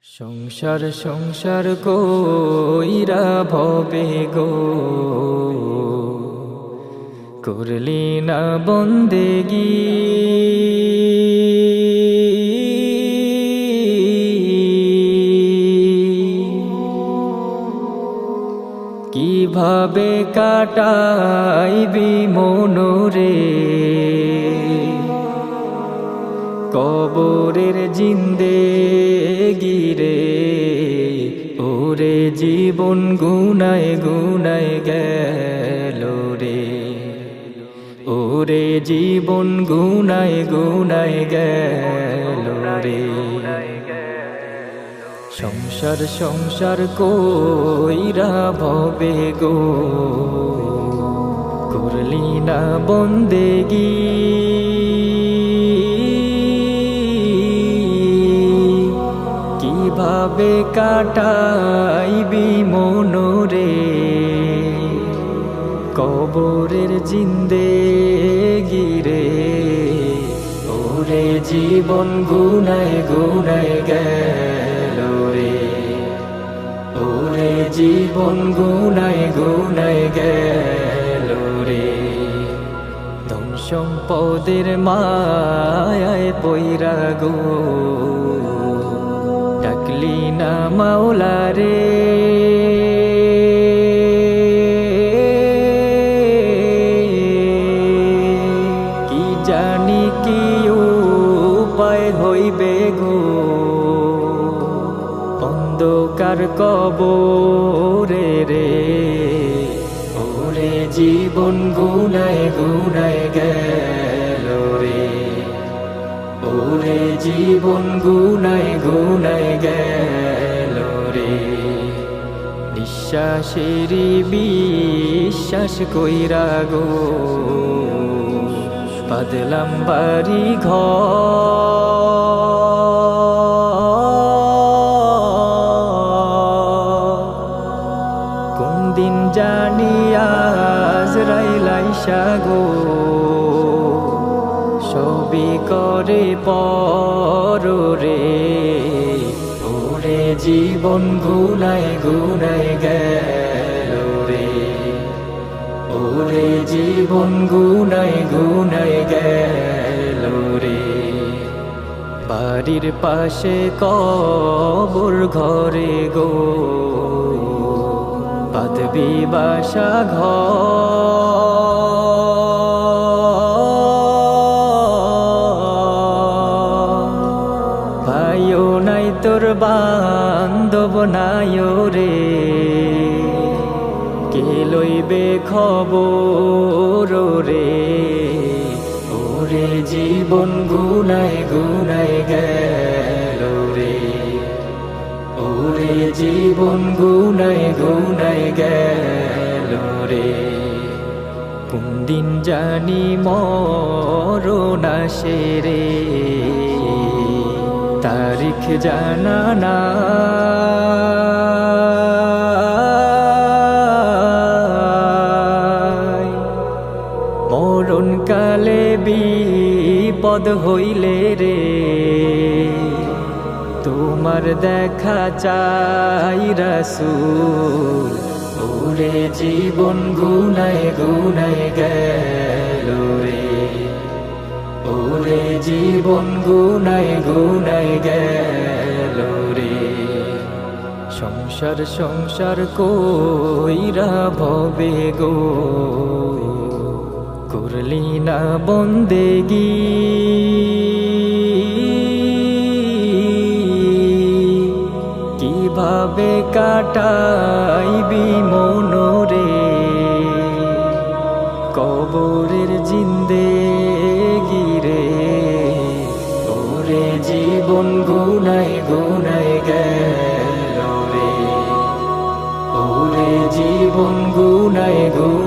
সংসার সংসার কইরা ভবে গো করলি না বন্দেগি। কিভাবে কাটাইবি মনোরে কবরের জিন্দেগি রে। ওরে জীবন গুনায় গুনায় গেল রে, ওরে জীবন গুনায় গুনায় গেল রে। সংসার সংসার কইরা ভবে গো করলি না বন্দেগি। কিভাবে কাটাইবি মনোরে কবরের জিন্দেগি রে। ওরে জীবন গুনায় গুনায় গেল রে, ওরে জীবন গুনায় গুনায় গেল রে। ধন সম্পদের মায়ায় পইরা গো ডাকলি না মাওলা রে। কি জানি কি উপায় হইবে গো অন্ধকার কবরে রে। ওরে জীবন গুনায় গুনায় গেল রে, ওরে জীবন গুনায় গুনায় গেল রে। নিঃশ্বাসেরই বিশ্বাস কইরা গো বাদলাম বাড়ি ঘর। কোন দিন জানি আজরাইল আইসা গো সবই করে পর রে। ওরে জীবন গুনায় গুনায় গেল রে, ওরে জীবন গুনায় গুনায় গেল রে। বাড়ির পাশে কবর ঘরে গো বাঁধবি বাসা ঘর। ভাইও নাই তোর বান্ধব নাই রে, কে লইবে খবর রে। ওরে জীবন গুনায় গুনায় গেল রে, ওরে জীবন গুনায় গুনায় গেল রে। কোন দিন জানি মরণ আসে রে, তারিখ জানা নাই। মরণ কালে বিপদ হইলে রে তোমার দেখা চাই রাসূল। ওরে জীবন গুনায় গুনায় গেল রে, ওরে জীবন গুনায় গুনায় গেল রে। সংসার সংসার কইরা ভবে গো করলি না বন্দেগি। কিভাবে কাটাইবি মনোরে কবরের জিন্দেগি রে। ওরে জীবন গুনায় গুনায় গেল রে, ওরে জীবন গুনায় গুনায়